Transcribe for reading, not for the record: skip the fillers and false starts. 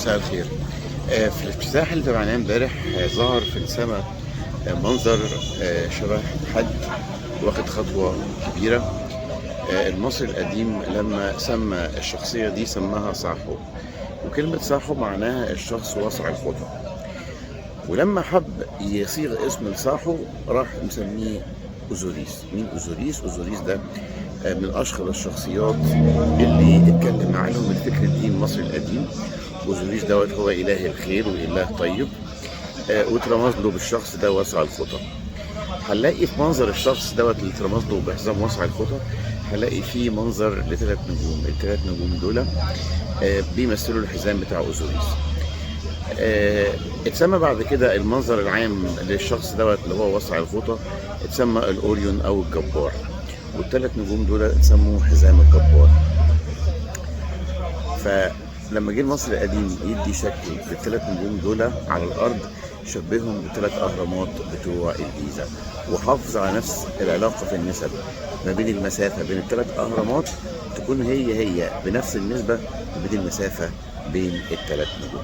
مساء الخير. في الافتتاح اللي تابعناه امبارح ظهر في السماء منظر شبه حد واخد خطوة كبيرة. المصري القديم لما سمى الشخصية دي سماها صاحو، وكلمة صاحو معناها الشخص واسع الخطى. ولما حب يصيغ اسم لصاحو راح مسميه أوزوريس. مين أوزوريس؟ أوزوريس ده من أشهر الشخصيات اللي اتكلم عنهم الفكر الدين المصري القديم. أوزوريس دوت هو إله الخير وإله طيب، واترمز له بالشخص ده واسع الخطى. هنلاقي في منظر الشخص دوت اللي اترمز له بحزام واسع الخطى هنلاقي فيه منظر لثلاث نجوم. الثلاث نجوم دول بيمثلوا الحزام بتاع أوزوريس. اتسمى بعد كده المنظر العام للشخص دوت اللي هو واسع الخطى اتسمى الأوريون أو الجبار، والثلاث نجوم دول اتسموا حزام الجبار. فلما جه المصري القديم يدي شكل للثلاث نجوم دول على الأرض شبههم بالثلاث أهرامات بتوع الجيزة، وحافظ على نفس العلاقة في النسب ما بين المسافة بين الثلاث أهرامات تكون هي بنفس النسبة ما بين المسافة بين الثلاث نجوم.